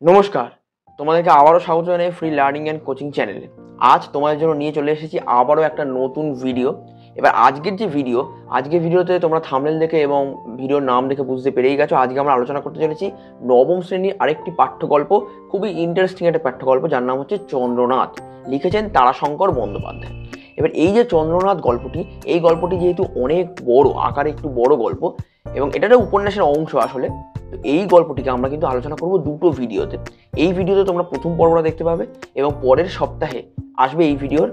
নমস্কার, তোমাদেরকে আবারও স্বাগত জানাই ফ্রি লার্নিং অ্যান্ড কোচিং চ্যানেলে। আজ তোমাদের জন্য নিয়ে চলে এসেছি আবারও একটা নতুন ভিডিও। এবার আজকের ভিডিওতে তোমরা থাম্বনেল দেখে এবং ভিডিওর নাম দেখে বুঝতে পেরেই গেছো। আজকে আমরা আলোচনা করতে চলেছি নবম শ্রেণীর আরেকটি পাঠ্যগল্প, খুবই ইন্টারেস্টিং একটা পাঠ্যগল্প, যার নাম হচ্ছে চন্দ্রনাথ। লিখেছেন তারাশঙ্কর বন্দ্যোপাধ্যায়। এবার এই যে চন্দ্রনাথ গল্পটি, এই গল্পটি যেহেতু অনেক বড় আকারে, একটু বড় গল্প এবং এটা একটা উপন্যাসের অংশ আসলে, তো এই গল্পটিকে আমরা কিন্তু আলোচনা করব দুটো ভিডিওতে। এই ভিডিওতে তোমরা প্রথম পর্বটা দেখতে পাবে এবং পরের সপ্তাহে আসবে এই ভিডিওর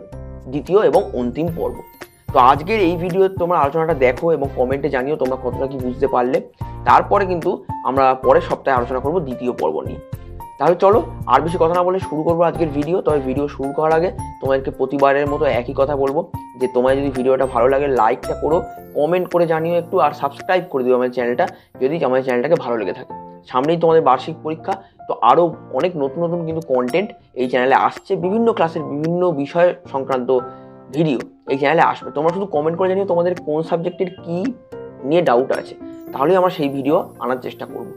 দ্বিতীয় এবং অন্তিম পর্ব। তো আজকের এই ভিডিও তোমরা আলোচনাটা দেখো এবং কমেন্টে জানিও তোমরা কতটা কি বুঝতে পারলে। তারপরে কিন্তু আমরা পরের সপ্তাহে আলোচনা করব দ্বিতীয় পর্ব নিয়ে। তাহলে চলো আর বেশি কথা না বলে শুরু করবো আজকের ভিডিও। তবে ভিডিও শুরু করার আগে তোমাদেরকে প্রতিবারের মতো একই কথা বলবো যে তোমার যদি ভিডিওটা ভালো লাগে লাইকটা করো, কমেন্ট করে জানিও একটু, আর সাবস্ক্রাইব করে দিও আমাদের চ্যানেলটা যদি আমাদের চ্যানেলটাকে ভালো লেগে থাকে। সামনেই তোমাদের বার্ষিক পরীক্ষা, তো আরও অনেক নতুন নতুন কিন্তু কন্টেন্ট এই চ্যানেলে আসছে, বিভিন্ন ক্লাসের বিভিন্ন বিষয় সংক্রান্ত ভিডিও এই চ্যানেলে আসবে। তোমরা শুধু কমেন্ট করে জানিও তোমাদের কোন সাবজেক্টের কী নিয়ে ডাউট আছে, তাহলেই আমরা সেই ভিডিও আনার চেষ্টা করব।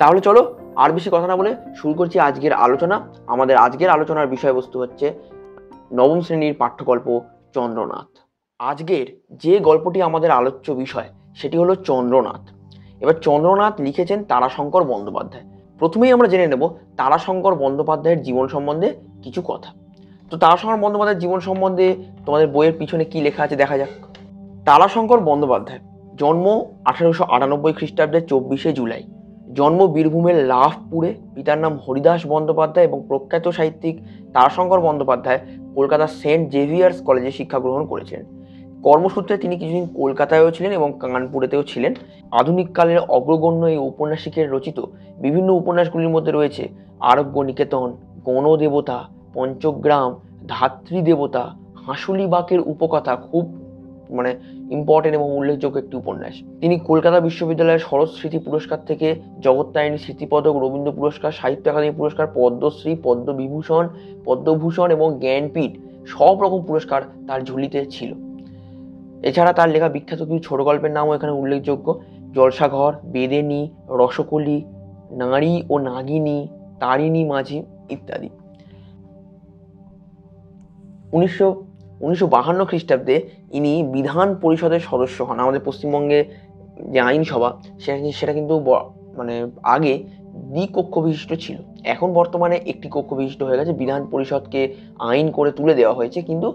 তাহলে চলো আর বেশি কথা না বলে শুরু করছি আজকের আলোচনা। আমাদের আজকের আলোচনার বিষয়বস্তু হচ্ছে নবম শ্রেণীর পাঠ্যগল্প চন্দ্রনাথ। আজকের যে গল্পটি আমাদের আলোচ্য বিষয় সেটি হলো চন্দ্রনাথ। এবার চন্দ্রনাথ লিখেছেন তারাশঙ্কর বন্দ্যোপাধ্যায়। প্রথমেই আমরা জেনে নেব তারাশঙ্কর বন্দ্যোপাধ্যায়ের জীবন সম্বন্ধে কিছু কথা। তো তারাশঙ্কর বন্দ্যোপাধ্যায়ের জীবন সম্বন্ধে তোমাদের বইয়ের পিছনে কি লেখা আছে দেখা যাক। তারাশঙ্কর বন্দ্যোপাধ্যায় জন্ম 1898 খ্রিস্টাব্দের 24শে জুলাই। জন্ম বীরভূমের লাভপুরে। পিতার নাম হরিদাস বন্দ্যোপাধ্যায় এবং প্রখ্যাত সাহিত্যিক তারাশঙ্কর বন্দ্যোপাধ্যায় কলকাতার সেন্ট জেভিয়ার্স কলেজে শিক্ষা গ্রহণ করেছিলেন। কর্মসূত্রে তিনি কিছুদিন কলকাতায়ও ছিলেন এবং কানপুরেতেও ছিলেন। আধুনিক কালের অগ্রগণ্য এই ঔপন্যাসিকের রচিত বিভিন্ন উপন্যাসগুলির মধ্যে রয়েছে আরোগ্য নিকেতন, গণদেবতা, পঞ্চগ্রাম, ধাত্রী দেবতা, হাঁসুলি বাঁকের উপকথা, খুব ইম্পর্টেন্ট এবং উল্লেখযোগ্য একটি উপন্যাস। তিনি কলকাতা বিশ্ববিদ্যালয়ের শরৎ স্মৃতি পুরস্কার থেকে জগত্তারিণী স্মৃতিপদক, রবীন্দ্র পুরস্কার, সাহিত্য একাডেমি পুরস্কার, পদ্মশ্রী, পদ্মবিভূষণ, পদ্মভূষণ এবং জ্ঞানপীঠ সব রকম পুরস্কার তার ঝুলিতে ছিল। এছাড়া তার লেখা বিখ্যাত কিছু ছোট গল্পের নামও এখানে উল্লেখযোগ্য: জলসাঘর, বেদেনী, রসকলি, নারী ও নাগিনী, তারিণী মাঝি ইত্যাদি। 1952 খ্রিস্টাব্দে ইনি বিধান পরিষদের সদস্য হন। আমাদের পশ্চিমবঙ্গে যে আইনসভা সেটা কিন্তু আগে দ্বিকক্ষ বিশিষ্ট ছিল, এখন বর্তমানে একটি কক্ষ বিশিষ্ট হয়ে গেছে। বিধান পরিষদকে আইন করে তুলে দেওয়া হয়েছে, কিন্তু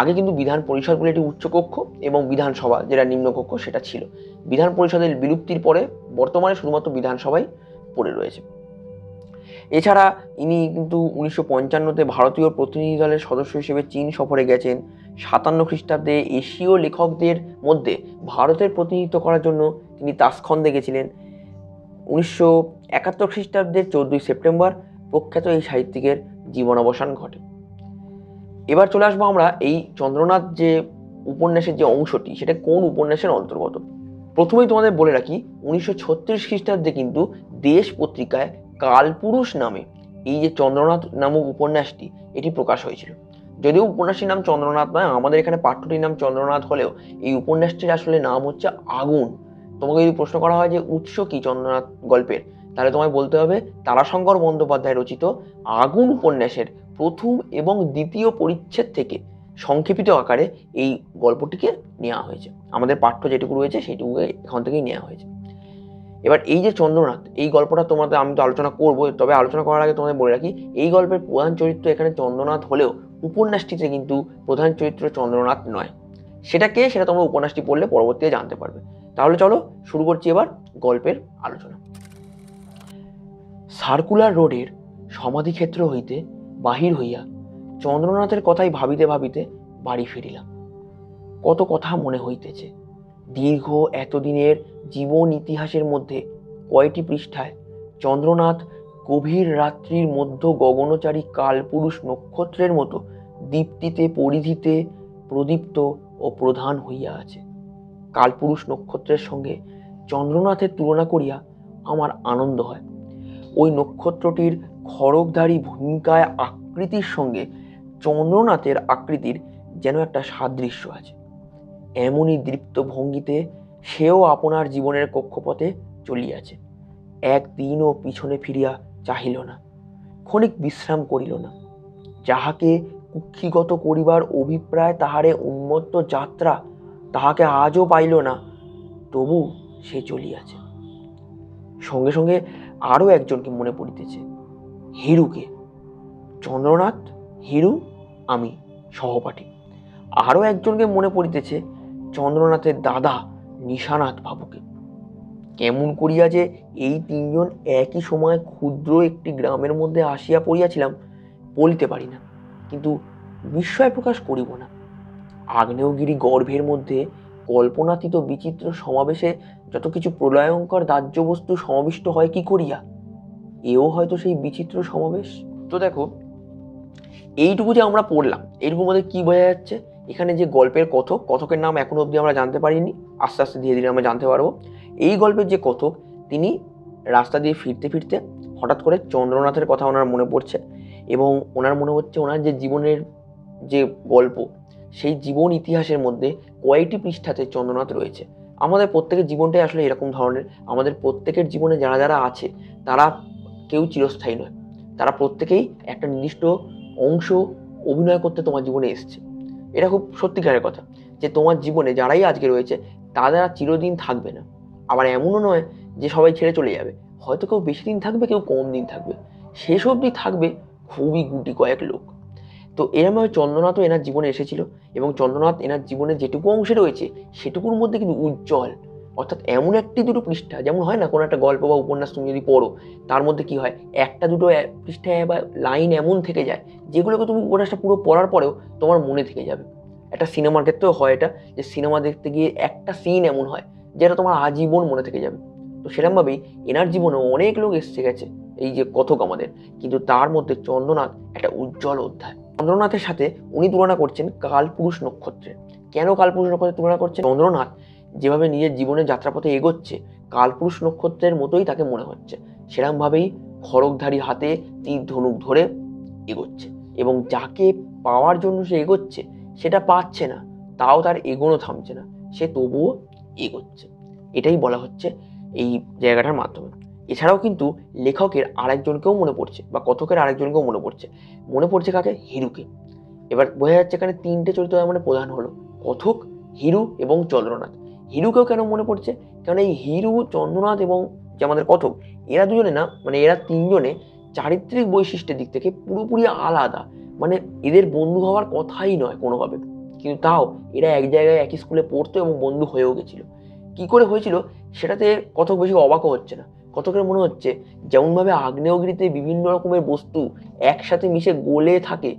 আগে কিন্তু বিধান পরিষদ বলে একটি উচ্চকক্ষ এবং বিধানসভা যেটা নিম্নকক্ষ সেটা ছিল। বিধান পরিষদের বিলুপ্তির পরে বর্তমানে শুধুমাত্র বিধানসভায় পড়ে রয়েছে। এছাড়া ইনি কিন্তু 1955-তে ভারতীয় প্রতিনিধি দলের সদস্য হিসেবে চীন সফরে গেছেন। 57 খ্রিস্টাব্দে এশীয় লেখকদের মধ্যে ভারতের প্রতিনিধিত্ব করার জন্য তিনি তাশখন্দে গেছিলেন। 1971 খ্রিস্টাব্দের 14ই সেপ্টেম্বর প্রখ্যাত এই সাহিত্যিকের জীবনাবসান ঘটে। এবার চলে আসবো আমরা এই চন্দ্রনাথ যে উপন্যাসের যে অংশটি, সেটা কোন উপন্যাসের অন্তর্গত। প্রথমেই তোমাদের বলে রাখি 1936 খ্রিস্টাব্দে কিন্তু দেশ পত্রিকায় কালপুরুষ নামে এই যে চন্দ্রনাথ নামক উপন্যাসটি এটি প্রকাশ হয়েছিল। যদিও উপন্যাসটির নাম চন্দ্রনাথ নয়, আমাদের এখানে পাঠ্যটির নাম চন্দ্রনাথ হলেও এই উপন্যাসটির আসলে নাম হচ্ছে আগুন। তোমাকে যদি প্রশ্ন করা হয় যে উৎস কি চন্দ্রনাথ গল্পের, তাহলে তোমায় বলতে হবে তারাশঙ্কর বন্দ্যোপাধ্যায় রচিত আগুন উপন্যাসের প্রথম এবং দ্বিতীয় পরিচ্ছেদ থেকে সংক্ষেপিত আকারে এই গল্পটিকে নেওয়া হয়েছে। আমাদের পাঠ্য যেটুকু রয়েছে সেইটুকু এখান থেকেই নেওয়া হয়েছে। এবার এই যে চন্দ্রনাথ, এই গল্পটা আমি তো আলোচনা করবো, তবে আলোচনা করার আগে তোমাদের বলে রাখি এই গল্পের প্রধান চরিত্র এখানে চন্দ্রনাথ হলেও উপন্যাসটিতে কিন্তু প্রধান চরিত্র চন্দ্রনাথ নয়। সেটা তোমরা উপন্যাসটি পড়লে পরবর্তীতে জানতে পারবে। তাহলে চলো শুরু করছি এবার গল্পের আলোচনা। সার্কুলার রোডের সমাধিক্ষেত্র হইতে বাহির হইয়া চন্দ্রনাথের কথাই ভাবিতে ভাবিতে বাড়ি ফিরিলাম। কত কথা মনে হইতেছে। দীর্ঘ এতদিনের জীবন ইতিহাসের মধ্যে কয়টি পৃষ্ঠায় চন্দ্রনাথ গভীর রাত্রির মধ্য গগনচারী কালপুরুষ নক্ষত্রের মতো দীপ্তিতে পরিধিতে প্রদীপ্ত ও প্রধান হইয়া আছে। কালপুরুষ নক্ষত্রের সঙ্গে চন্দ্রনাথের তুলনা করিয়া আমার আনন্দ হয়। ওই নক্ষত্রটির খড়গধারী ভূমিকায় আকৃতির সঙ্গে চন্দ্রনাথের আকৃতির যেন একটা সাদৃশ্য আছে। এমনই দৃপ্ত ভঙ্গিতে সেও আপনার জীবনের কক্ষপথে চলিয়াছে। একদিনও পিছনে ফিরিয়া চাহিল না। ক্ষণিক বিশ্রাম করিল না। যাহাকে কুক্ষিগত করিবার অভিপ্রায় তাহারে উন্মত্ত যাত্রা তাহাকে আজও পাইল না, তবু সে চলিয়াছে। সঙ্গে সঙ্গে আরো একজনকে মনে পড়িতেছে, হিরুকে। চন্দ্রনাথ, হিরু, আমি সহপাঠী। আরো একজনকে মনে পড়িতেছে, চন্দ্রনাথের দাদা নিশানাথ বাবুকে। কেমন করিয়া যে এই তিনজন একই সময় ক্ষুদ্র একটি গ্রামের মধ্যে আসিয়া পড়িয়াছিলাম বলিতে পারি না, কিন্তু বিস্ময় প্রকাশ করিব না। আগ্নেয়গিরি গর্ভের মধ্যে কল্পনাতীত বিচিত্র সমাবেশে যত কিছু প্রলয়ঙ্কর দাহ্য বস্তু সমাবিষ্ট হয় কি করিয়া, এও হয়তো সেই বিচিত্র সমাবেশ। তো দেখো, এইটুকু যে আমরা পড়লাম, এইটুকুর মধ্যে কি বোঝা যাচ্ছে? এখানে যে গল্পের কথক, কথকের নাম এখনো অবধি আমরা জানতে পারিনি, আস্তে আস্তে ধীরে ধীরে আমরা জানতে পারবো। এই গল্পের যে কথক, তিনি রাস্তা দিয়ে ফিরতে ফিরতে হঠাৎ করে চন্দ্রনাথের কথা ওনার মনে পড়ছে, এবং ওনার মনে হচ্ছে ওনার যে জীবনের যে গল্প, সেই জীবন ইতিহাসের মধ্যে কয়েকটি পৃষ্ঠাতে চন্দ্রনাথ রয়েছে। আমাদের প্রত্যেকের জীবনটাই আসলে এরকম ধরনের। আমাদের প্রত্যেকের জীবনে যারা যারা আছে তারা কেউ চিরস্থায়ী নয়, তারা প্রত্যেকেই একটা নির্দিষ্ট অংশ অভিনয় করতে তোমার জীবনে এসছে। এটা খুব সত্যিকারের কথা যে তোমার জীবনে যারাই আজকে রয়েছে তারা চিরদিন থাকবে না, আবার এমনও নয় যে সবাই ছেড়ে চলে যাবে। হয়তো কেউ বেশি দিন থাকবে, কেউ কম দিন থাকবে, শেষ অবধি থাকবে খুবই গুটি কয়েক লোক। তো এরমভাবে চন্দ্রনাথও এনার জীবনে এসেছিল, এবং চন্দ্রনাথ এনার জীবনে যেটুকু অংশে রয়েছে সেটুকুর মধ্যে কিন্তু উজ্জ্বল, অর্থাৎ এমন একটি দুটো পৃষ্ঠা, যেমন হয় না কোনো একটা গল্প বা উপন্যাস তুমি যদি পড়ো তার মধ্যে কি হয়, একটা দুটো পৃষ্ঠায় বা লাইন এমন থেকে যায় যেগুলোকে তুমি উপন্যাসটা পুরো পড়ার পরেও তোমার মনে থেকে যাবে। একটা সিনেমার ক্ষেত্রেও হয় এটা, যে সিনেমা দেখতে গিয়ে একটা সিন এমন হয় যেটা তোমার আজীবন মনে থেকে যাবে। তো সেরকমভাবেই এনার জীবনে অনেক লোক এসে গেছে এই যে কথক আমাদের, কিন্তু তার মধ্যে চন্দ্রনাথ একটা উজ্জ্বল অধ্যায়। চন্দ্রনাথের সাথে উনি তুলনা করছেন কালপুরুষ নক্ষত্রের। কেন কালপুরুষ নক্ষত্রের তুলনা করছেন? চন্দ্রনাথ যেভাবে নিজের জীবনের যাত্রাপথে এগোচ্ছে কালপুরুষ নক্ষত্রের মতোই তাকে মনে হচ্ছে। সেরকমভাবেই খড়গধারী হাতে তীর ধনুক ধরে এগোচ্ছে, এবং যাকে পাওয়ার জন্য সে এগোচ্ছে সেটা পাচ্ছে না, তাও তার এগোনো থামছে না, সে তবুও এগোচ্ছে। এটাই বলা হচ্ছে এই জায়গাটার মাধ্যমে। এছাড়াও কিন্তু লেখকের আরেকজনকেও মনে পড়ছে, বা কথকের আরেকজনকেও মনে পড়ছে। মনে পড়ছে কাকে? হিরুকে। এবার বোঝা যাচ্ছে এখানে তিনটে চরিত্র মানে প্রধান হলো কথক, হিরু এবং চন্দ্রনাথ। হিরুকেও কেন মনে পড়ছে? কারণ এই হিরু, চন্দ্রনাথ এবং যে আমাদের কথক, এরা দুজনে না, মানে এরা তিনজনে চারিত্রিক বৈশিষ্ট্যের দিক থেকে পুরোপুরি আলাদা। মানে এদের বন্ধু হওয়ার কথাই নয় কোনোভাবে, কিন্তু তাও এরা এক জায়গায় একই স্কুলে পড়তো এবং বন্ধু হয়েও গেছিল। কি করে হয়েছিল সেটাতে কথক বেশি অবাকও হচ্ছে না। কথকের মনে হচ্ছে যেমনভাবে আগ্নেয়গিরিতে বিভিন্ন রকমের বস্তু একসাথে মিশে গলে থাকে,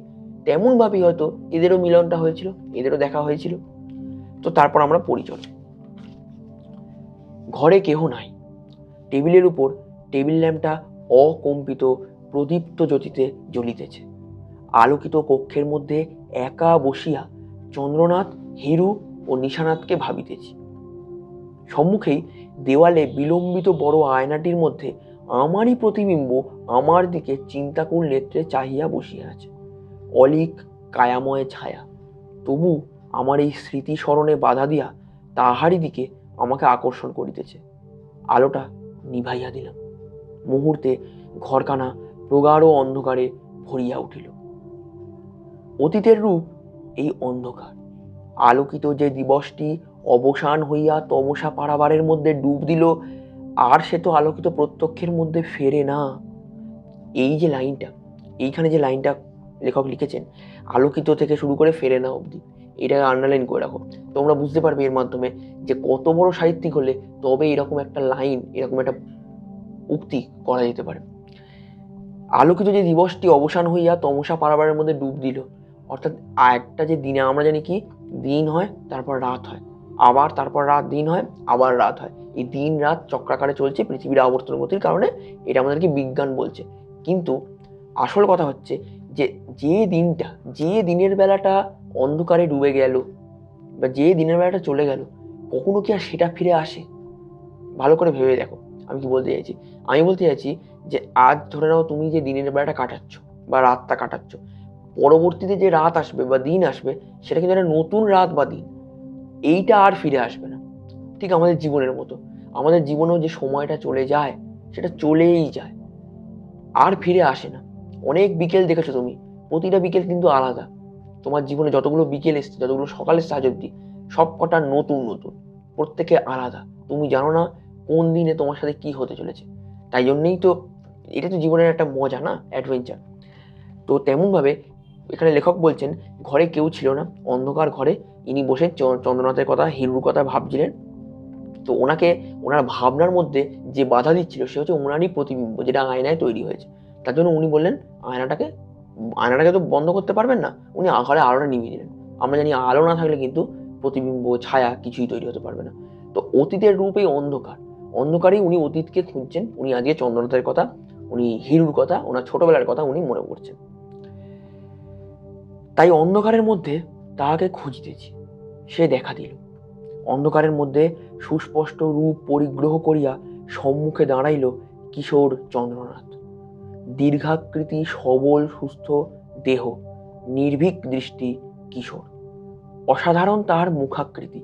তেমনভাবেই হয়তো এদেরও মিলনটা হয়েছিল, এদেরও দেখা হয়েছিল। তো তারপর আমরা পরিচয়। ঘরে কেহ নাই। টেবিলের উপর টেবিল ল্যাম্পটা অকম্পিত প্রদীপ্ত জ্যোতিতে জ্বলিতেছে। আলোকিত কক্ষের মধ্যে একা বসিয়া চন্দ্রনাথ, হিরু ও নিশানাথকে ভাবিতেছি। সম্মুখেই দেওয়ালে বিলম্বিত বড় আয়নাটির মধ্যে আমারই প্রতিবিম্ব আমার দিকে চিন্তাকুল নেত্রে চাহিয়া বসিয়া আছে। অলিক কায়াময় ছায়া, তবু আমার এই স্মৃতি স্মরণে বাধা দিয়া তাহারই দিকে আমাকে আকর্ষণ করিতেছে। আলোটা নিভাইয়া দিলাম। মুহূর্তে ঘরখানা প্রগাঢ় অন্ধকারে ভরিয়া উঠিল। অতীতের রূপ এই অন্ধকার। আলোকিত যে দিবসটি অবসান হইয়া তমসা পারাবারের মধ্যে ডুব দিল, আর সে তো আলোকিত প্রত্যক্ষের মধ্যে ফেরে না। এই যে লাইনটা, এইখানে যে লাইনটা লেখক লিখেছেন, আলোকিত থেকে শুরু করে ফেরে না অবধি, এটাকে আন্ডারলাইন করে রাখো। তোমরা বুঝতে পারবে এর মাধ্যমে যে কত বড় সাহিত্যিক হলে তবে এরকম একটা লাইন, এরকম একটা উক্তি করা যেতে পারে। আলোকিত যে দিবসটি অবসান হইয়া তমসা পারাবারের মধ্যে ডুব দিল, অর্থাৎ একটা যে দিনে আমরা জানি কি দিন হয় তারপর রাত হয়, আবার তারপর রাত, দিন হয় আবার রাত হয়, এই দিন রাত চক্রাকারে চলছে পৃথিবীর আবর্তন গতির কারণে, এটা আমাদেরকে বিজ্ঞান বলছে। কিন্তু আসল কথা হচ্ছে যে যে দিনটা, যে দিনের বেলাটা অন্ধকারে ডুবে গেল, বা যে দিনের বেলাটা চলে গেল, কখনো কি আর সেটা ফিরে আসে? ভালো করে ভেবে দেখো আমি কি বলতে চাইছি। আমি বলতে চাইছি যে আজ ধরে নাও তুমি যে দিনের বেলাটা কাটাচ্ছ বা রাতটা কাটাচ্ছ, পরবর্তীতে যে রাত আসবে বা দিন আসবে সেটা কিন্তু একটা নতুন রাত বা দিন, এইটা আর ফিরে আসবে না। ঠিক আমাদের জীবনের মতো, আমাদের জীবনেও যে সময়টা চলে যায় সেটা চলেই যায়, আর ফিরে আসে না। অনেক বিকেল দেখেছো তুমি, প্রতিটা বিকেল কিন্তু আলাদা। তোমার জীবনে যতগুলো বিকেল এসছে, যতগুলো সকাল এসছে আজ অব্দি, সব কটা নতুন নতুন, প্রত্যেকে আলাদা। তুমি জানো না কোন দিনে তোমার সাথে কি হতে চলেছে। তাই জন্যই তো এটা তো জীবনের একটা মজা না, অ্যাডভেঞ্চার। তো তেমনভাবে এখানে লেখক বলছেন ঘরে কেউ ছিল না, অন্ধকার ঘরে ইনি বসে চন্দ্রনাথের কথা, হিরুর কথা ভাবছিলেন। তো ওনাকে ওনার ভাবনার মধ্যে যে বাধা দিচ্ছিল সে হচ্ছে ওনারই প্রতিবিম্ব, যেটা আয়নায় তৈরি হয়েছে। তার জন্য উনি বললেন আয়নাটাকে আয়নাটাকে তো বন্ধ করতে পারবেন না, উনি ঘরে আলোটা নিভিয়ে দিলেন। আমরা জানি আলো না থাকলে কিন্তু প্রতিবিম্ব ছায়া কিছুই তৈরি হতে পারবে না। তো অতীতের রূপেই অন্ধকার, অন্ধকারেই উনি অতীতকে খুঁজছেন। উনি আজকে চন্দ্রনাথের কথা, উনি হিরুর কথা, ওনার ছোটবেলার কথা উনি মনে করছেন। তাই অন্ধকারের মধ্যে তাহাকে খুঁজতেছি, সে দেখা দিল। অন্ধকারের মধ্যে সুস্পষ্ট রূপ পরিগ্রহ করিয়া সম্মুখে দাঁড়াইল কিশোর চন্দ্রনাথ। দীর্ঘাকৃতি, সবল সুস্থ দেহ, নির্ভীক দৃষ্টি কিশোর। অসাধারণ তাহার মুখাকৃতি।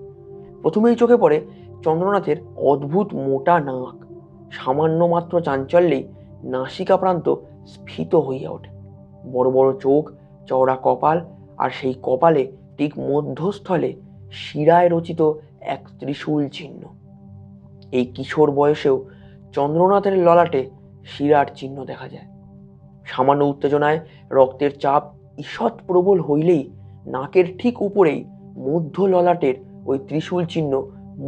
প্রথমেই চোখে পড়ে চন্দ্রনাথের অদ্ভুত মোটা নাক। সামান্য মাত্র চাঞ্চল্যেই নাসিকা প্রান্ত স্ফীত হইয়া ওঠে। বড় বড় চোখ, চওড়া কপাল, আর সেই কপালে ঠিক মধ্যস্থলে শিরায় রচিত এক ত্রিশূল চিহ্ন। এই কিশোর বয়সেও চন্দ্রনাথের ললাটে শিরার চিহ্ন দেখা যায়। সামান্য উত্তেজনায় রক্তের চাপ ঈষৎ প্রবল হইলেই নাকের ঠিক উপরেই মধ্য ললাটের ওই ত্রিশূল চিহ্ন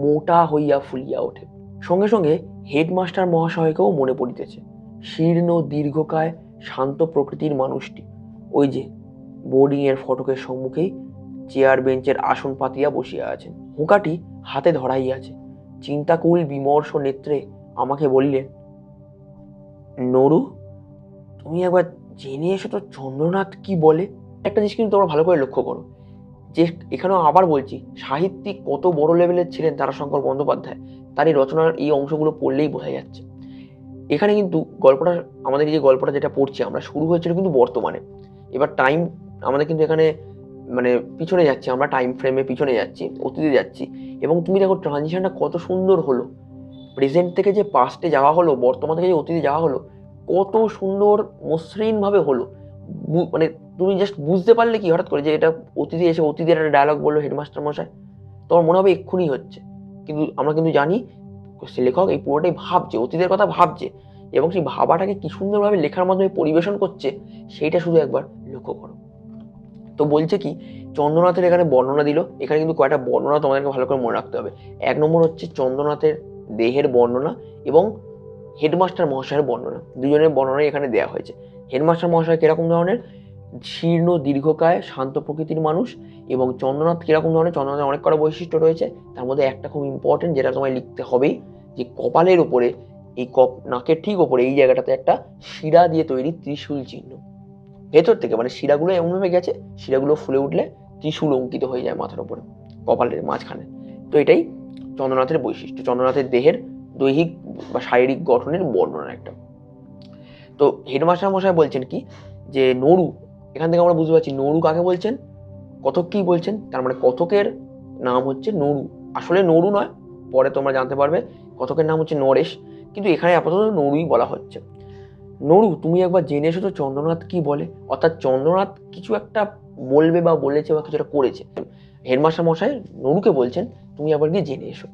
মোটা হইয়া ফুলিয়া ওঠে। সঙ্গে সঙ্গে হেডমাস্টার মহাশয়কেও মনে পড়িতেছে। শীর্ণ দীর্ঘকায় শান্ত প্রকৃতির মানুষটি, ওই যে বোর্ডিং এর ফটকের সম্মুখেই চেয়ার বেঞ্চের আসন পাতিয়া বসিয়া আছেন। হুঁকাটি হাতে ধরাইয়াছে। চিন্তাকুল বিমর্ষ নেত্রে আমাকে বললেন, নরু, তুমি একবার জেনে এসো তো চন্দ্রনাথ কি বলে। একটা জিনিস কিন্তু তোমরা ভালো করে লক্ষ্য করো, যে এখানেও আবার বলছি, সাহিত্যিক কত বড় লেভেলের ছিলেন তারাশঙ্কর বন্দ্যোপাধ্যায়, তার এই রচনার এই অংশগুলো পড়লেই বোঝা যাচ্ছে। এখানে কিন্তু গল্পটা, আমাদের এই যে গল্পটা যেটা পড়ছি আমরা, শুরু হয়েছিল কিন্তু বর্তমানে। এবার টাইম আমাদের কিন্তু এখানে মানে পিছনে যাচ্ছি, আমরা টাইম ফ্রেমে পিছনে যাচ্ছি, অতীতে যাচ্ছি। এবং তুমি দেখো ট্রানজিশনটা কত সুন্দর হলো। প্রেজেন্ট থেকে যে পাস্টে যাওয়া হলো, বর্তমান থেকে যে অতীতে যাওয়া হলো, কত সুন্দর মসৃণভাবে হলো। মানে তুমি জাস্ট বুঝতে পারলে কি হঠাৎ করে যে এটা অতীতে এসে অতীতের একটা ডায়লগ বললো হেডমাস্টার মশাই, তোমার মনে হবে এক্ষুনি হচ্ছে। কিন্তু আমরা কিন্তু জানি সে লেখক এই পুরোটাই ভাবছে, অতীতের কথা ভাবছে, এবং সেই ভাবাটাকে কি সুন্দরভাবে লেখার মাধ্যমে পরিবেশন করছে সেইটা শুধু একবার লক্ষ্য করো। তো বলছে কি, চন্দ্রনাথের এখানে বর্ণনা দিল। এখানে কিন্তু কয়েকটা বর্ণনা তোমাদেরকে ভালো করে মনে রাখতে হবে। এক নম্বর হচ্ছে চন্দ্রনাথের দেহের বর্ণনা এবং হেডমাস্টার মহাশয়ের বর্ণনা, দুজনের বর্ণনাই এখানে দেওয়া হয়েছে। হেডমাস্টার মহাশয় কিরকম ধরনের, শীর্ণ দীর্ঘকায় শান্ত প্রকৃতির মানুষ, এবং চন্দ্রনাথ কিরকম ধরনের, চন্দ্রনাথের অনেক কটা বৈশিষ্ট্য রয়েছে, তার মধ্যে একটা খুব ইম্পর্টেন্ট যেটা তোমায় লিখতে হবেই, যে কপালের ওপরে, এই নাকের ঠিক ওপরে এই জায়গাটাতে একটা শিরা দিয়ে তৈরি ত্রিশূল চিহ্ন। ভেতর থেকে মানে শিরাগুলো এমনভাবে গেছে, শিরাগুলো ফুলে উঠলে ত্রিশূল অঙ্কিত হয়ে যায় মাথার উপরে, কপালের মাঝখানে। তো এটাই চন্দ্রনাথের বৈশিষ্ট্য, চন্দ্রনাথের দেহের দৈহিক বা শারীরিক গঠনের বর্ণনা একটা। তো হেডমাস্টার মশাই বলছেন কি, যে নরু, এখান থেকে আমরা বুঝতে পারছি নরু কাকে বলছেন, কতক কি বলছেন। তার মানে কতকের নাম হচ্ছে নরু, আসলে নরু নয়, পরে তোমরা জানতে পারবে কতকের নাম হচ্ছে নরেশ, কিন্তু এখানে আপাতত নরুই বলা হচ্ছে। নরু, তুমি একবার জেনে এসো তো চন্দ্রনাথ কি বলে, অর্থাৎ চন্দ্রনাথ কিছু একটা বলবে বা বলেছে বা কিছু একটা করেছে। হেডমাস্টার মশাই নরুকে বলছেন তুমি একবার গিয়ে জেনে এসো।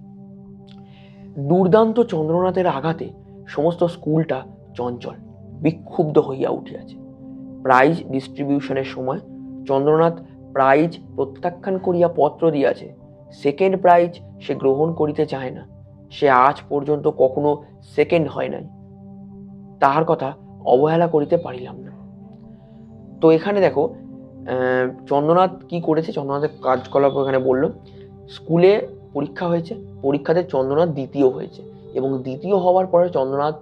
দুর্দান্ত চন্দ্রনাথের আঘাতে সমস্ত স্কুলটা চঞ্চল বিক্ষুব্ধ হইয়া উঠিয়াছে। প্রাইজ ডিস্ট্রিবিউশনের সময় চন্দ্রনাথ প্রাইজ প্রত্যাখ্যান করিয়া পত্র দিয়াছে। সেকেন্ড প্রাইজ সে গ্রহণ করিতে চায় না, সে আজ পর্যন্ত কখনো সেকেন্ড হয় নাই, তাহার কথা অবহেলা করিতে পারিলাম না। তো এখানে দেখো চন্দ্রনাথ কি করেছে, চন্দ্রনাথের কার্যকলাপ এখানে বললো। স্কুলে পরীক্ষা হয়েছে, পরীক্ষাতে চন্দ্রনাথ দ্বিতীয় হয়েছে, এবং দ্বিতীয় হওয়ার পরে চন্দ্রনাথ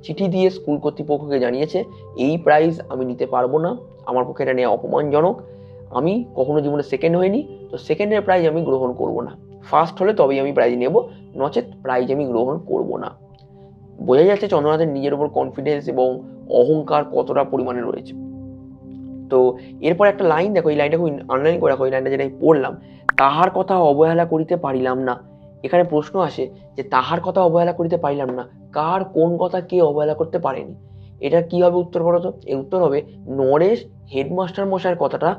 চিঠি দিয়ে স্কুল কর্তৃপক্ষকে জানিয়েছে এই প্রাইজ আমি নিতে পারবো না, আমার পক্ষে এটা নেওয়া অপমানজনক, আমি কখনো জীবনে সেকেন্ড হইনি, তো সেকেন্ডের প্রাইজ আমি গ্রহণ করব না, ফার্স্ট হলে তবেই আমি প্রাইজ নেব, নচেত প্রাইজ আমি গ্রহণ করব না। বোঝা যাচ্ছে চন্দ্রনাথের নিজের উপর কনফিডেন্স এবং অহংকার কতটা পরিমাণে রয়েছে। তো এরপর একটা লাইন দেখো, এই লাইনটা খুব আন্ডারলাইন করে রাখো, এই লাইনটা যেটা আমি পড়লাম, তাহার কথা অবহেলা করিতে পারিলাম না। এখানে প্রশ্ন আসে যে তাহার কথা অবহেলা করিতে পারিলাম না, কার কোন কথা কে অবহেলা করতে পারেনি। এটা কি হবে উত্তর বলো তো? এর উত্তর হবে নরেশ হেডমাস্টার মশাইয়ের কথাটা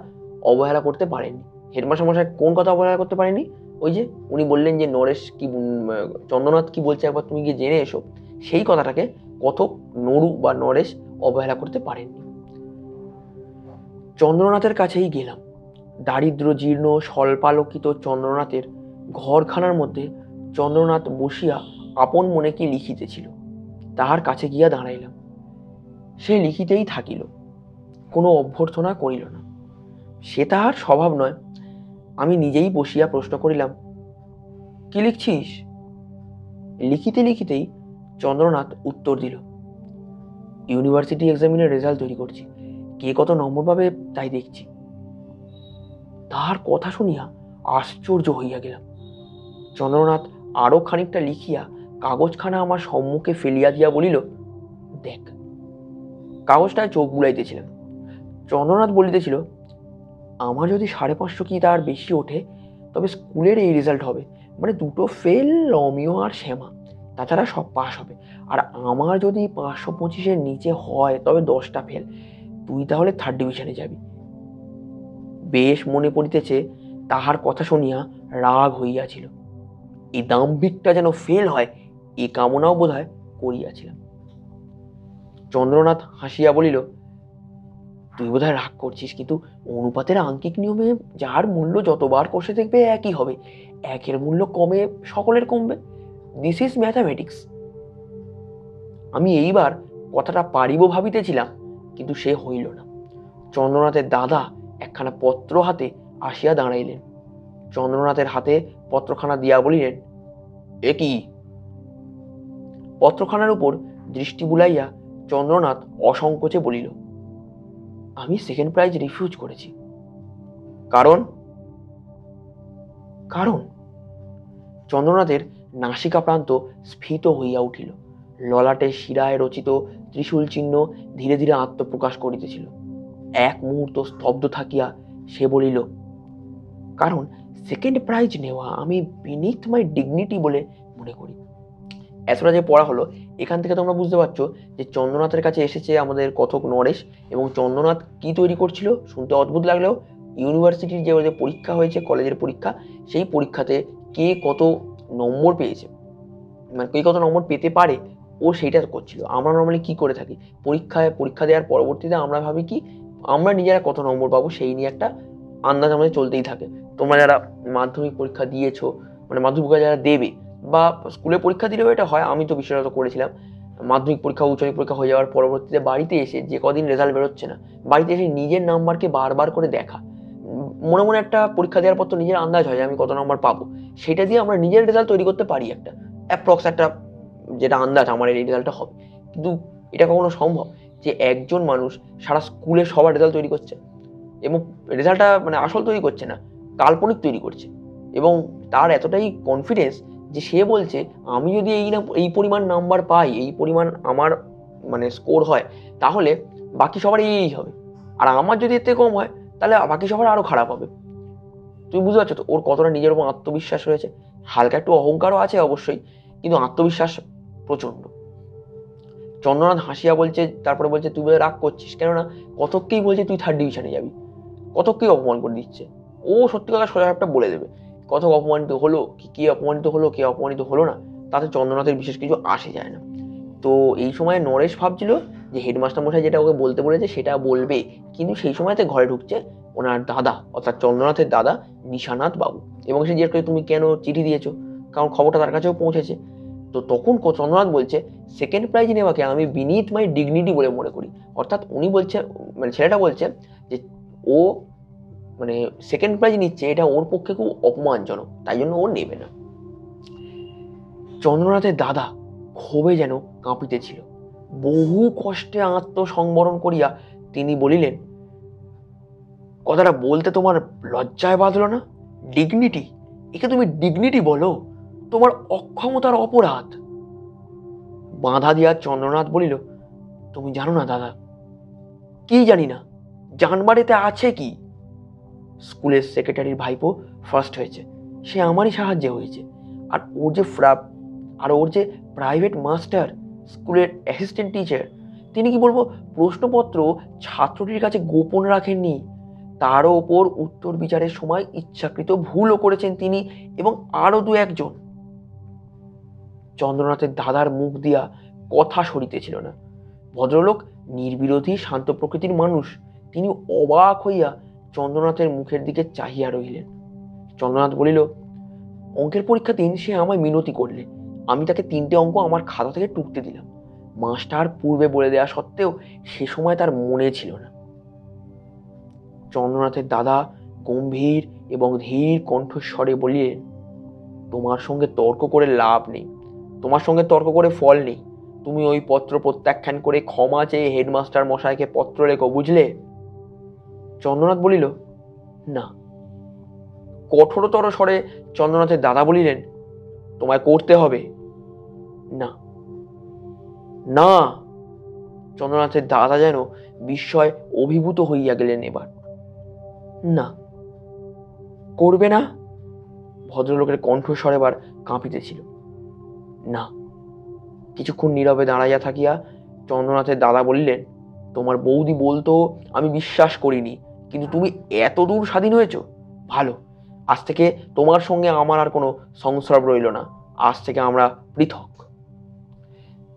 অবহেলা করতে পারেনি। হেডমাস্টার মশাই কোন কথা অবহেলা করতে পারেনি? ওই যে উনি বললেন যে নরেশ কি চন্দ্রনাথ কি বলছে একবার তুমি গিয়ে জেনে এসো, সেই কথাটাকে কথক নরু বা নরেশ অবহেলা করতে পারেননি। চন্দ্রনাথের কাছেই গেলাম। দারিদ্র জীর্ণ স্বল্পালোকিত চন্দ্রনাথের ঘরখানার মধ্যে চন্দ্রনাথ বসিয়া আপন মনে কি লিখিতেছিল। তাহার কাছে গিয়া দাঁড়াইলাম। সে লিখিতেই থাকিল, কোনো অভ্যর্থনা করিল না। সে তাহার স্বভাব নয়। আমি নিজেই বসিয়া প্রশ্ন করিলাম, কি লিখছিস? লিখিতে লিখিতেই চন্দ্রনাথ উত্তর দিল, ইউনিভার্সিটি এক্সামিনের রেজাল্ট তৈরি করছি, কে কত নম্বর পাবে তাই দেখছি। তাহার কথা শুনিয়া আশ্চর্য হইয়া গেলাম। চন্দ্রনাথ আরো খানিকটা লিখিয়া কাগজখানা আমার সম্মুখে ফেলিয়া দিয়া বলিল, দেখ। কাগজটায় চোখ বুলাইতেছিলেন। চন্দ্রনাথ বলিতেছিল, আমার যদি 550 কি তার বেশি ওঠে তবে স্কুলের এই রেজাল্ট হবে, মানে 2টো ফেল, রমিও আর শ্যামা, তাছাড়া সব পাস হবে। আর আমার যদি 525-এর নিচে হয় তবে 10টা ফেল, তুই তাহলে 3rd ডিভিশনে যাবি। বেশ মনে পড়িতেছে তাহার কথা শুনিয়া রাগ হইয়াছিল। এই দাম্ভিকটা যেন ফেল হয় এই কামনাও বোধহয় করিয়াছিলাম। চন্দ্রনাথ হাসিয়া বলিল, তুই বোধহয় রাগ করছিস, কিন্তু অনুপাতের আঙ্কিক নিয়মে যার মূল্য যতবার কষে দেখবে একই হবে, একের মূল্য কমে সকলের কমবে। This is mathematics. আমি এইবার কথাটা পারিব ভাবিতেছিলাম, কিন্তু সে হইল না। চন্দ্রনাথের দাদা একখানা পত্র হাতে আসিয়া দাঁড়াইলেন। চন্দ্রনাথের হাতে পত্রখানা দিয়া বলিলেন, এ কি? পত্রখানার উপর দৃষ্টি বুলাইয়া চন্দ্রনাথ অসংকোচে বলিল, আমি 2nd প্রাইজ রিফিউজ করেছি। কারণ? কারণ? চন্দ্রনাথের নাসিকা প্রান্ত স্ফীত হইয়া উঠিল। ললাটে শিরায় রচিত ত্রিশূল চিহ্ন ধীরে ধীরে আত্মপ্রকাশ করিতেছিল। এক মুহূর্ত স্তব্ধ থাকিয়া সে বলিল, কারণ 2nd প্রাইজ নেওয়া আমি বিনিথ মাই ডিগনিটি বলে মনে করি। এতটা যে পড়া হলো, এখান থেকে তোমরা বুঝতে পারছো যে চন্দ্রনাথের কাছে এসেছে আমাদের কথক নরেশ, এবং চন্দ্রনাথ কি তৈরি করছিল শুনতে অদ্ভুত লাগলেও ইউনিভার্সিটির যে পরীক্ষা হয়েছে, কলেজের পরীক্ষা, সেই পরীক্ষাতে কে কত নম্বর পেয়েছে, মানে কে কত নম্বর পেতে পারে, ও সেইটা করছিল। আমরা নর্মালি কি করে থাকি, পরীক্ষা দেওয়ার পরবর্তীতে আমরা ভাবি কি আমরা নিজেরা কত নম্বর পাবো সেই নিয়ে একটা আন্দাজ আমাদের চলতেই থাকে। তোমরা যারা মাধ্যমিক পরীক্ষা দিয়েছো, মানে মাধ্যমিক পরীক্ষা যারা দেবে বা স্কুলে পরীক্ষা দিলেও এটা হয়, আমি তো বিশেষত করেছিলাম, মাধ্যমিক পরীক্ষা উচ্চমাধ্যমিক পরীক্ষা হয়ে যাওয়ার পরবর্তীতে বাড়িতে এসে যে কদিন রেজাল্ট বেরোচ্ছে না, বাড়িতে এসে নিজের নাম্বারকে বারবার করে দেখা, মনে মনে একটা পরীক্ষা দেওয়ার পর তো নিজের আন্দাজ হয় যে আমি কত নম্বর পাবো, সেটা দিয়ে আমরা নিজের রেজাল্ট তৈরি করতে পারি, একটা অ্যাপ্রক্স একটা যেটা আন্দাজ আমার এই রেজাল্টটা হবে। কিন্তু এটা কখনো সম্ভব যে একজন মানুষ সারা স্কুলে সবার রেজাল্ট তৈরি করছে এবং রেজাল্টটা মানে আসল তৈরি করছে না, কাল্পনিক তৈরি করছে, এবং তার এতটাই কনফিডেন্স যে সে বলছে আমি যদি এই পরিমাণ নাম্বার পাই, এই পরিমাণ আমার মানে স্কোর হয়, তাহলে বাকি সবার এই হবে, আর আমার যদি এর থেকে কম হয় তাহলে বাকি সবার আরো খারাপ হবে। তুমি বুঝতে পারছো তো ওর কতটা নিজের উপর আত্মবিশ্বাস রয়েছে। হালকা একটু অহংকারও আছে অবশ্যই, কিন্তু আত্মবিশ্বাস প্রচন্ড। চন্দ্রনাথ হাসিয়া বলছে, তারপরে বলছে, তুই বোধহয় রাগ করছিস, কেননা কতককেই বলছে তুই 3rd ডিভিশনে যাবি, কতককেই অপমান করে দিচ্ছে। ও সত্যি কথা সোজা একটা বলে দেবে, কত অপমানিত হলো, কে অপমানিত হলো কে অপমানিত হলো না, তাতে চন্দ্রনাথের বিশেষ কিছু আসে যায় না। তো এই সময় নরেশ ভাবছিল যে হেডমাস্টার মশাই যেটা ওকে বলতে বলেছে সেটা বলবে, কিন্তু সেই সময়তে ঘরে ঢুকছে ওনার দাদা, অর্থাৎ চন্দ্রনাথের দাদা নিশানাথ বাবু, এবং সে জিজ্ঞেস করে তুমি কেন চিঠি দিয়েছো, কারণ খবরটা তার কাছেও পৌঁছেছে। তো তখন চন্দ্রনাথ বলছে 2nd প্রাইজ নেওয়াকে আমি বিনিথ মাই ডিগনিটি বলে মনে করি, অর্থাৎ উনি বলছে, মানে ছেলেটা বলছে যে ও মানে 2nd প্রাইজ নিচ্ছে, এটা ওর পক্ষে খুব অপমানজনক, তাই জন্য ও নেবে না। চন্দ্রনাথের দাদা ক্ষোভে যেন কাঁপিতেছিল। বহু কষ্টে আত্মসংবরণ করিয়া তিনি বলিলেন, কথাটা বলতে তোমার লজ্জায় বাঁধলো না? ডিগনিটি, একে তুমি ডিগনিটি বলো? তোমার অক্ষমতার অপরাধ। বাঁধা দিয়া চন্দ্রনাথ বলিল, তুমি জানো না দাদা? কি জানি না? জানবার এতে আছে কি? স্কুলের সেক্রেটারির ভাইপো ফার্স্ট হয়েছে, সে আমারই সাহায্যে হয়েছে, আর ওর যে প্রাইভেট মাস্টার, স্কুলের অ্যাসিস্ট্যান্ট টিচার, তিনি কি বলবো প্রশ্নপত্র ছাত্রটির কাছে গোপন রাখেননি, তারও ওপর উত্তর বিচারের সময় ইচ্ছাকৃত ভুলও করেছেন তিনি এবং আরো দু একজন। চন্দ্রনাথের দাদার মুখ দিয়া কথা সরিতেছিল না। ভদ্রলোক নির্বিরোধী শান্ত প্রকৃতির মানুষ, তিনি অবাক হইয়া চন্দ্রনাথের মুখের দিকে চাহিয়া রহিলেন। চন্দ্রনাথ বলিল, অঙ্কের পরীক্ষা দিন সে আমায় মিনতি করলে, আমি তাকে 3টে অঙ্ক আমার খাতা থেকে টুকতে দিলাম। মাস্টার পূর্বে বলে দেওয়া সত্ত্বেও সে সময় তার মনে ছিল না। চন্দ্রনাথের দাদা গম্ভীর এবং ধীর কণ্ঠস্বরে বলিলেন, তোমার সঙ্গে তর্ক করে লাভ নেই, তোমার সঙ্গে তর্ক করে ফল নেই। তুমি ওই পত্র প্রত্যাখ্যান করে ক্ষমা চেয়ে হেডমাস্টার মশাইকে পত্র লেখো, বুঝলে? চন্দ্রনাথ বলিল, না। কঠোরতর স্বরে চন্দ্রনাথের দাদা বলিলেন, তোমায় করতে হবে। না না। চন্দ্রনাথের দাদা যেন বিস্ময় অভিভূত হইয়া গেলেন এবার। না, করবে না? ভদ্রলোকের কণ্ঠস্বর এবার কাঁপিতেছিল। না। কিছুক্ষণ নীরবে দাঁড়াইয়া থাকিয়া চন্দ্রনাথের দাদা বলিলেন, তোমার বৌদি বলতো আমি বিশ্বাস করিনি, কিন্তু তুমি এত দূর স্বাধীন হয়েছ, ভালো। আজ থেকে তোমার সঙ্গে আমার আর কোনো সংস্রব রইল না, আজ থেকে আমরা পৃথক।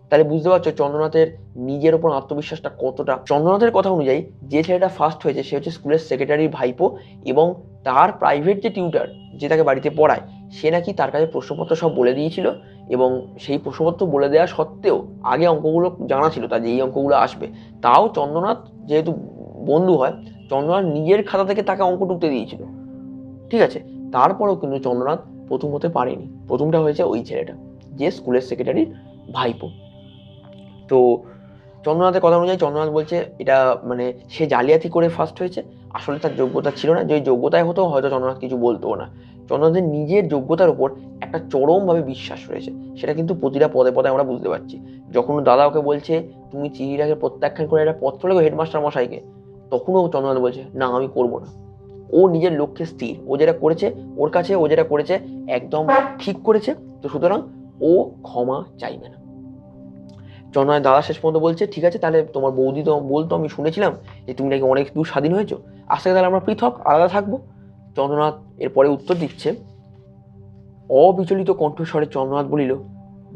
তাহলে বুঝতে পারছো চন্দ্রনাথের নিজের ওপর আত্মবিশ্বাসটা কতটা। চন্দ্রনাথের কথা অনুযায়ী যে ছেলেটা ফার্স্ট হয়েছে সে হচ্ছে স্কুলের সেক্রেটারির ভাইপো, এবং তার প্রাইভেট যে টিউটার যে তাকে বাড়িতে পড়ায় সে নাকি তার কাছে প্রশ্নপত্র সব বলে দিয়েছিল, এবং সেই প্রশ্নপত্র বলে দেওয়া সত্ত্বেও আগে অঙ্কগুলো জানা ছিল তার যে এই অঙ্কগুলো আসবে, তাও চন্দ্রনাথ যেহেতু বন্ধু হয় চন্দ্রনাথ নিজের খাতা থেকে তাকে অঙ্ক টুকতে দিয়েছিল, ঠিক আছে। তারপরেও কিন্তু চন্দ্রনাথ প্রথম হতে পারেনি, প্রথমটা হয়েছে ওই ছেলেটা যে স্কুলের সেক্রেটারির ভাইপো। তো চন্দ্রনাথের কথা অনুযায়ী চন্দ্রনাথ বলছে এটা মানে সে জালিয়াতি করে ফার্স্ট হয়েছে, আসলে তার যোগ্যতা ছিল না, যে যোগ্যতায় হতো হয়তো চন্দ্রনাথ কিছু বলতো না। চন্দ্রনাথের নিজের যোগ্যতার উপর একটা চরমভাবে বিশ্বাস রয়েছে, সেটা কিন্তু প্রতিটা পদে পদে আমরা বুঝতে পারছি। যখন দাদা ওকে বলছে তুমি চিঠিটাকে প্রত্যাখ্যান করে একটা পত্র লেখো হেডমাস্টার মশাইকে, তখনও চন্দ্রনাথ বলছে না আমি করবো না। ও নিজের লক্ষ্যে স্থির, ও যেটা করেছে ওর কাছে ও যেটা করেছে একদম ঠিক করেছে, তো সুতরাং ও ক্ষমা চাইবে না। চন্দ্রনাথ দাদা শেষ পর্যন্ত বলছে, ঠিক আছে তাহলে তোমার বৌদি তো বলতো আমি শুনেছিলাম যে তুমি নাকি অনেক দূর স্বাধীন হয়েছো, আজ থেকে তাহলে আমরা পৃথক আলাদা থাকবো। চন্দ্রনাথ এরপরে উত্তর দিচ্ছে। অবিচলিত কণ্ঠস্বরে চন্দ্রনাথ বলিল,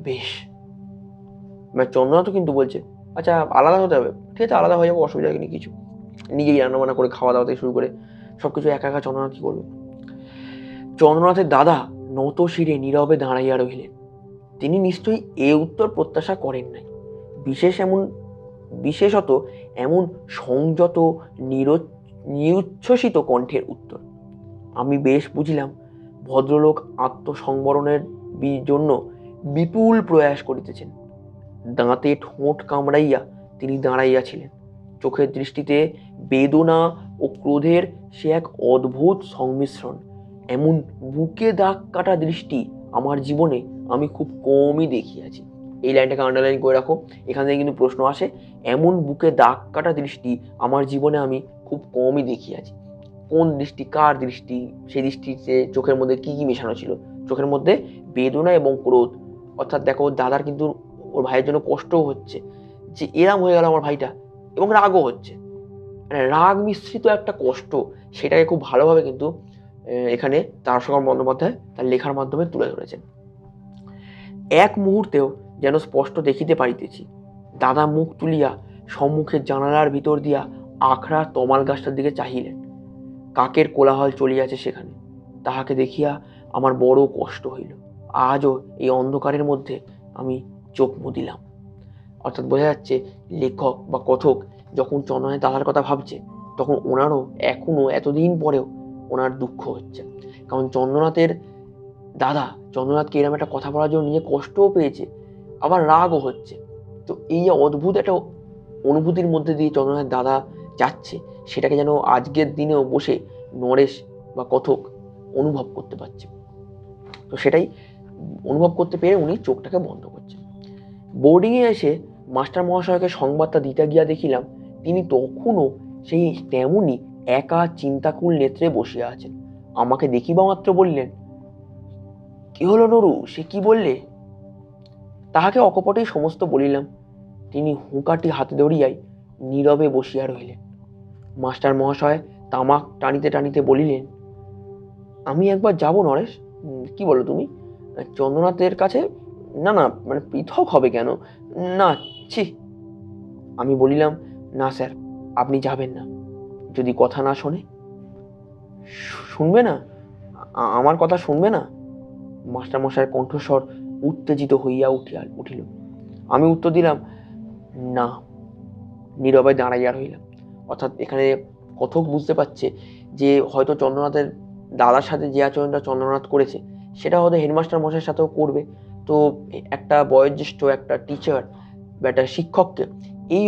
বেশ। চন্দ্রনাথও কিন্তু বলছে আচ্ছা আলাদা হতে হবে, ঠিক আছে আলাদা হয়ে যাবো, অসুবিধা নেই কিছু। নিজেই রান্নাবান্না করে খাওয়া দাওয়া থেকে শুরু করে সবকিছু একা একা চন্দ্রনাথ কি করবে। চন্দ্রনাথের দাদা নত শিরে নীরবে দাঁড়াইয়া রহিলেন। তিনি নিশ্চয়ই এ উত্তর প্রত্যাশা করেন নাই, বিশেষত এমন সংযত নিরুচ্ছ্বসিত কণ্ঠের উত্তর। আমি বেশ বুঝিলাম ভদ্রলোক আত্মসংবরণের জন্য বিপুল প্রয়াস করিতেছেন। দাঁতে ঠোঁট কামড়াইয়া তিনি দাঁড়াইয়াছিলেন, চোখের দৃষ্টিতে বেদনা ও ক্রোধের সে এক অদ্ভুত সংমিশ্রণ। এমন বুকে দাগ কাটা দৃষ্টি আমার জীবনে আমি খুব কমই দেখিয়াছি। এই লাইনটাকে আন্ডারলাইন করে রাখো, এখান থেকে কিন্তু প্রশ্ন আসে। এমন বুকে দাগ কাটা দৃষ্টি আমার জীবনে আমি খুব কমই দেখিয়াছি। কোন দৃষ্টি, কার দৃষ্টি? সেই দৃষ্টিতে চোখের মধ্যে কি কি মেশানো ছিল? চোখের মধ্যে বেদনা এবং ক্রোধ, অর্থাৎ দেখো দাদার কিন্তু ওর ভাইয়ের জন্য কষ্টও হচ্ছে যে এরাম হয়ে গেল আমার ভাইটা, এবং রাগও হচ্ছে, মানে রাগ মিশ্রিত একটা কষ্ট, সেটাকে খুব ভালোভাবে কিন্তু এখানে তারাশঙ্কর বন্দ্যোপাধ্যায় তার লেখার মাধ্যমে তুলে ধরেছেন। এক মুহূর্তেও যেন স্পষ্ট দেখিতে পারিতেছি দাদা মুখ তুলিয়া সম্মুখের জানালার ভিতর দিয়া আখড়া তমাল গাছটার দিকে চাহিলেন। কাকের কোলাহল চলিয়াছে সেখানে, তাহাকে দেখিয়া আমার বড় কষ্ট হইল। আজও এই অন্ধকারের মধ্যে আমি চোখ মুদিলাম। অর্থাৎ বোঝা যাচ্ছে লেখক বা কথক যখন চন্দ্রনাথের দাদার কথা ভাবছে তখন ওনারও এখনো এতদিন পরেও ওনার দুঃখ হচ্ছে, কারণ চন্দ্রনাথের দাদা চন্দ্রনাথকে এরকম একটা কথা বলার জন্য নিজে কষ্টও পেয়েছে, আবার রাগও হচ্ছে। তো এই যে অদ্ভুত একটা অনুভূতির মধ্যে দিয়ে চন্দ্রনাথের দাদা যাচ্ছে, সেটাকে যেন আজকের দিনেও বসে নরেশ বা কথক অনুভব করতে পারছে। তো সেটাই অনুভব করতে পেরে উনি চোখটাকে বন্ধ করছেন। বোর্ডিংয়ে এসে মাস্টার মহাশয়কে সংবাদটা দিতে গিয়া দেখিলাম তিনি তখনও সেই তেমনই একা চিন্তাকুল নেত্রে বসিয়া আছেন। আমাকে দেখিবা মাত্র বললেন, কি হলো নরু, সে কি বললে? তাহাকে অকপটেই সমস্ত বলিলাম। তিনি হুঁকাটি হাতে ধরিয়াই নীরবে বসিয়া রহিলেন। মাস্টার মহাশয় তামাক টানিতে টানিতে বলিলেন, আমি একবার যাব নরেশ। কি বলো তুমি? চন্দ্রনাথের কাছে? না না, মানে পৃথক হবে কেন? না, ছি। আমি বলিলাম, না স্যার, আপনি যাবেন না। যদি কথা না শোনে? শুনবে না? আমার কথা শুনবে না? মাস্টার মশাইয়ের কণ্ঠস্বর উত্তেজিত হইয়া উঠিল। আমি উত্তর দিলাম, না। নীরবে দাঁড়াইয়া রহিলাম। অর্থাৎ এখানে কথক বুঝতে পারছে যে হয়তো চন্দ্রনাথের দাদার সাথে যে আচরণটা চন্দ্রনাথ করেছে সেটা হয়তো হেডমাস্টার মশাইয়ের সাথেও করবে। তো একটা বয়োজ্যেষ্ঠ একটা টিচার বা একটা শিক্ষককে এই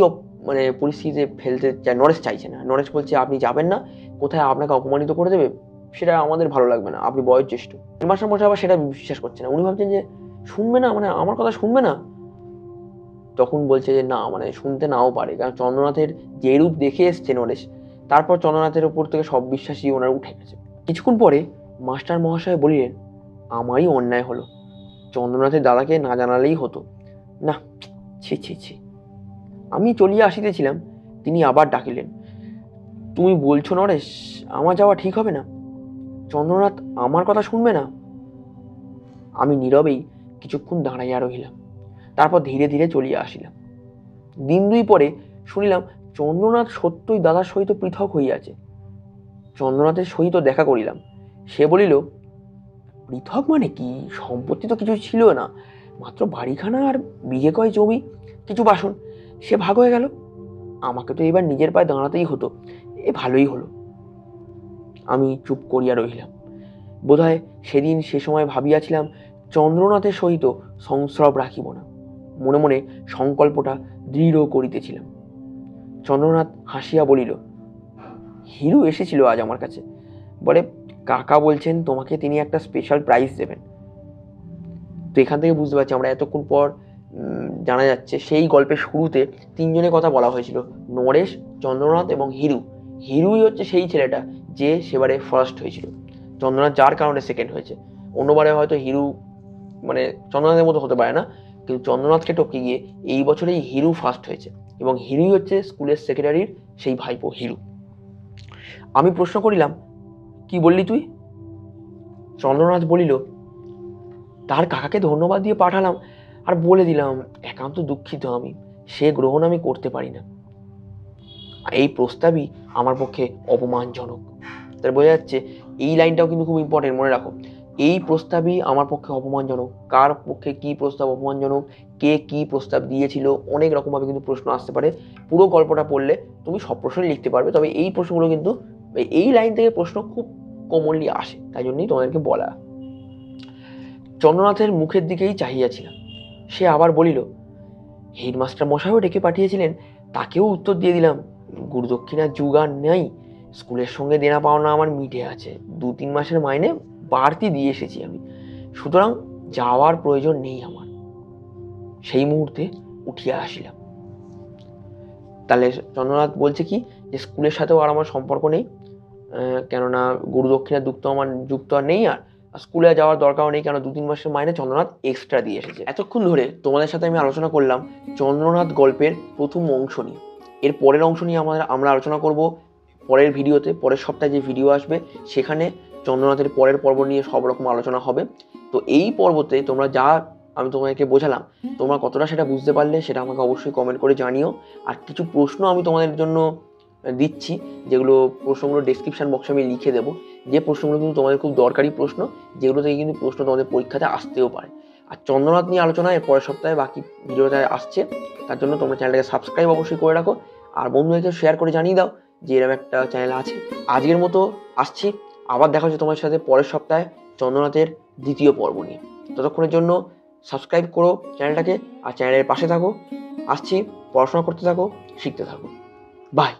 মানে পরিস্থিতিতে ফেলতে নরেশ চাইছে না। নরেশ বলছে, আপনি যাবেন না, কোথায় আপনাকে অপমানিত করে দেবে সেটা আমাদের ভালো লাগবে না, আপনি বয়োজ্যেষ্ঠ। হেডমাস্টার মশাই আবার সেটা বিশ্বাস করছে না। উনি ভাবছেন যে শুনবে না, মানে আমার কথা শুনবে না। তখন বলছে যে না, মানে শুনতে নাও পারে, কারণ চন্দ্রনাথের যে রূপ দেখে এসছে নরেশ, তারপর চন্দ্রনাথের উপর থেকে সব বিশ্বাসই ওনার উঠে গেছে। কিছুক্ষণ পরে মাস্টার মহাশয় বলিলেন, আমারই অন্যায় হলো, চন্দ্রনাথের দাদাকে না জানালেই হতো। না, ছি ছি ছি। আমি চলিয়া আসিতেছিলাম, তিনি আবার ডাকিলেন, তুমি বলছো নরেশ আমার যাওয়া ঠিক হবে না? চন্দ্রনাথ আমার কথা শুনবে না? আমি নীরবেই কিছুক্ষণ দাঁড়াইয়া রহিলাম, তারপর ধীরে ধীরে চলিয়া আসিলাম। দিন দুই পরে শুনিলাম চন্দ্রনাথ সত্যই দাদার সহিত পৃথক হইয়াছে। চন্দ্রনাথের সহিত দেখা করিলাম। সে বলিল, পৃথক মানে কি? সম্পত্তি তো কিছু ছিল না, মাত্র বাড়িখানা আর বিঘে কয় জমি, কিছু বাসন, সে ভাগ হয়ে গেল। আমাকে তো এবার নিজের পায়ে দাঁড়াতেই হতো, এ ভালোই হলো। আমি চুপ করিয়া রহিলাম। বোধহয় সেদিন সে সময় ভাবিয়াছিলাম চন্দ্রনাথের সহিত সংস্রব রাখিব না। মনে মনে সংকল্পটা দৃঢ় করিতেছিলাম। চন্দ্রনাথ হাসিয়া বলিল, হিরু এসেছিল আজ আমার কাছে, বলে কাকা বলছেন তোমাকে তিনি একটা স্পেশাল প্রাইজ দেবেন। তো এখান থেকে বুঝতে পারছি আমরা এতক্ষণ পর জানা যাচ্ছে সেই গল্পের শুরুতে তিনজনের কথা বলা হয়েছিল, নরেশ, চন্দ্রনাথ এবং হিরু। হিরুই হচ্ছে সেই ছেলেটা যে সেবারে ফার্স্ট হয়েছিল, চন্দ্রনাথ যার কারণে সেকেন্ড হয়েছে। অন্যবারে হয়তো হিরু মানে চন্দ্রনাথের মতো হতে পারে না, কিন্তু চন্দ্রনাথকে টপকে গিয়ে এই বছরেই হিরু ফার্স্ট হয়েছে, এবং হিরুই হচ্ছে স্কুলের সেক্রেটারির সেই ভাইপো হিরু। আমি প্রশ্ন করিলাম, কি বললি তুই? চন্দ্রনাথ বলিল, তার কাকাকে ধন্যবাদ দিয়ে পাঠালাম, আর বলে দিলাম একান্ত দুঃখিত আমি, সে গ্রহণ আমি করতে পারি না। এই প্রস্তাবই আমার পক্ষে অপমানজনক। তার বোঝা যাচ্ছে এই লাইনটাও কিন্তু খুব ইম্পর্টেন্ট, মনে রাখো। এই প্রস্তাবই আমার পক্ষে অপমানজনক। কার পক্ষে কি প্রস্তাব অপমানজনক, কে কি প্রস্তাব দিয়েছিল, অনেক রকমভাবে কিন্তু প্রশ্ন আসতে পারে। পুরো গল্পটা পড়লে তুমি সব প্রশ্নই লিখতে পারবে, তবে এই প্রশ্নগুলো কিন্তু এই লাইন থেকে প্রশ্ন খুব কমনলি আসে, তাই জন্যই তোমাদেরকে বলা। চন্দ্রনাথের মুখের দিকেই চাহিয়াছিলাম। সে আবার বলিল, হেডমাস্টার মশাইও ডেকে পাঠিয়েছিলেন, তাকেও উত্তর দিয়ে দিলাম, গুরুদক্ষিণার জোগাড় নেই, স্কুলের সঙ্গে দেনা পাওনা আমার মিটে আছে, 2-3 মাসের মাইনে বাড়তি দিয়ে এসেছি আমি, সুতরাং যাওয়ার প্রয়োজন নেই আমার। সেই মুহূর্তে উঠিয়া আসিলাম। তাহলে চন্দ্রনাথ বলছে কি, যে স্কুলের সাথেও আর আমার সম্পর্ক নেই, কেননা গুরুদক্ষিণার যুক্ত আর নেই, আর স্কুলে যাওয়ার দরকারও নেই, কেন 2-3 মাসের মাইনে চন্দ্রনাথ এক্সট্রা দিয়ে এসেছে। এতক্ষণ ধরে তোমাদের সাথে আমি আলোচনা করলাম চন্দ্রনাথ গল্পের প্রথম অংশ নিয়ে। এর পরের অংশ নিয়ে আমরা আলোচনা করব পরের ভিডিওতে। পরের সপ্তাহে যে ভিডিও আসবে সেখানে চন্দ্রনাথের পরের পর্ব নিয়ে সব রকম আলোচনা হবে। তো এই পর্বতে তোমরা যা আমি তোমাদেরকে বোঝালাম, তোমরা কতটা সেটা বুঝতে পারলে সেটা আমাকে অবশ্যই কমেন্ট করে জানিও। আর কিছু প্রশ্ন আমি তোমাদের জন্য দিচ্ছি, যেগুলো প্রশ্নগুলো ডেসক্রিপশন বক্সে আমি লিখে দেবো, যে প্রশ্নগুলো কিন্তু তোমাদের খুব দরকারি প্রশ্ন, যেগুলো থেকে কিন্তু প্রশ্ন তোমাদের পরীক্ষাতে আসতেও পারে। আর চন্দ্রনাথ নিয়ে আলোচনা এর পরের সপ্তাহে বাকি ভিডিওতে আসছে, তার জন্য তোমরা চ্যানেলটাকে সাবস্ক্রাইব অবশ্যই করে রাখো, আর বন্ধুদেরকে শেয়ার করে জানিয়ে দাও যে এরকম একটা চ্যানেল আছে। আজকের মতো আসছি, আবার দেখা হচ্ছে তোমার সাথে পরের সপ্তাহে চন্দ্রনাথের দ্বিতীয় পর্ব নিয়ে। ততক্ষণের জন্য সাবস্ক্রাইব করো চ্যানেলটাকে, আর চ্যানেলের পাশে থাকো। আসছি, পড়াশোনা করতে থাকো, শিখতে থাকো। বাই।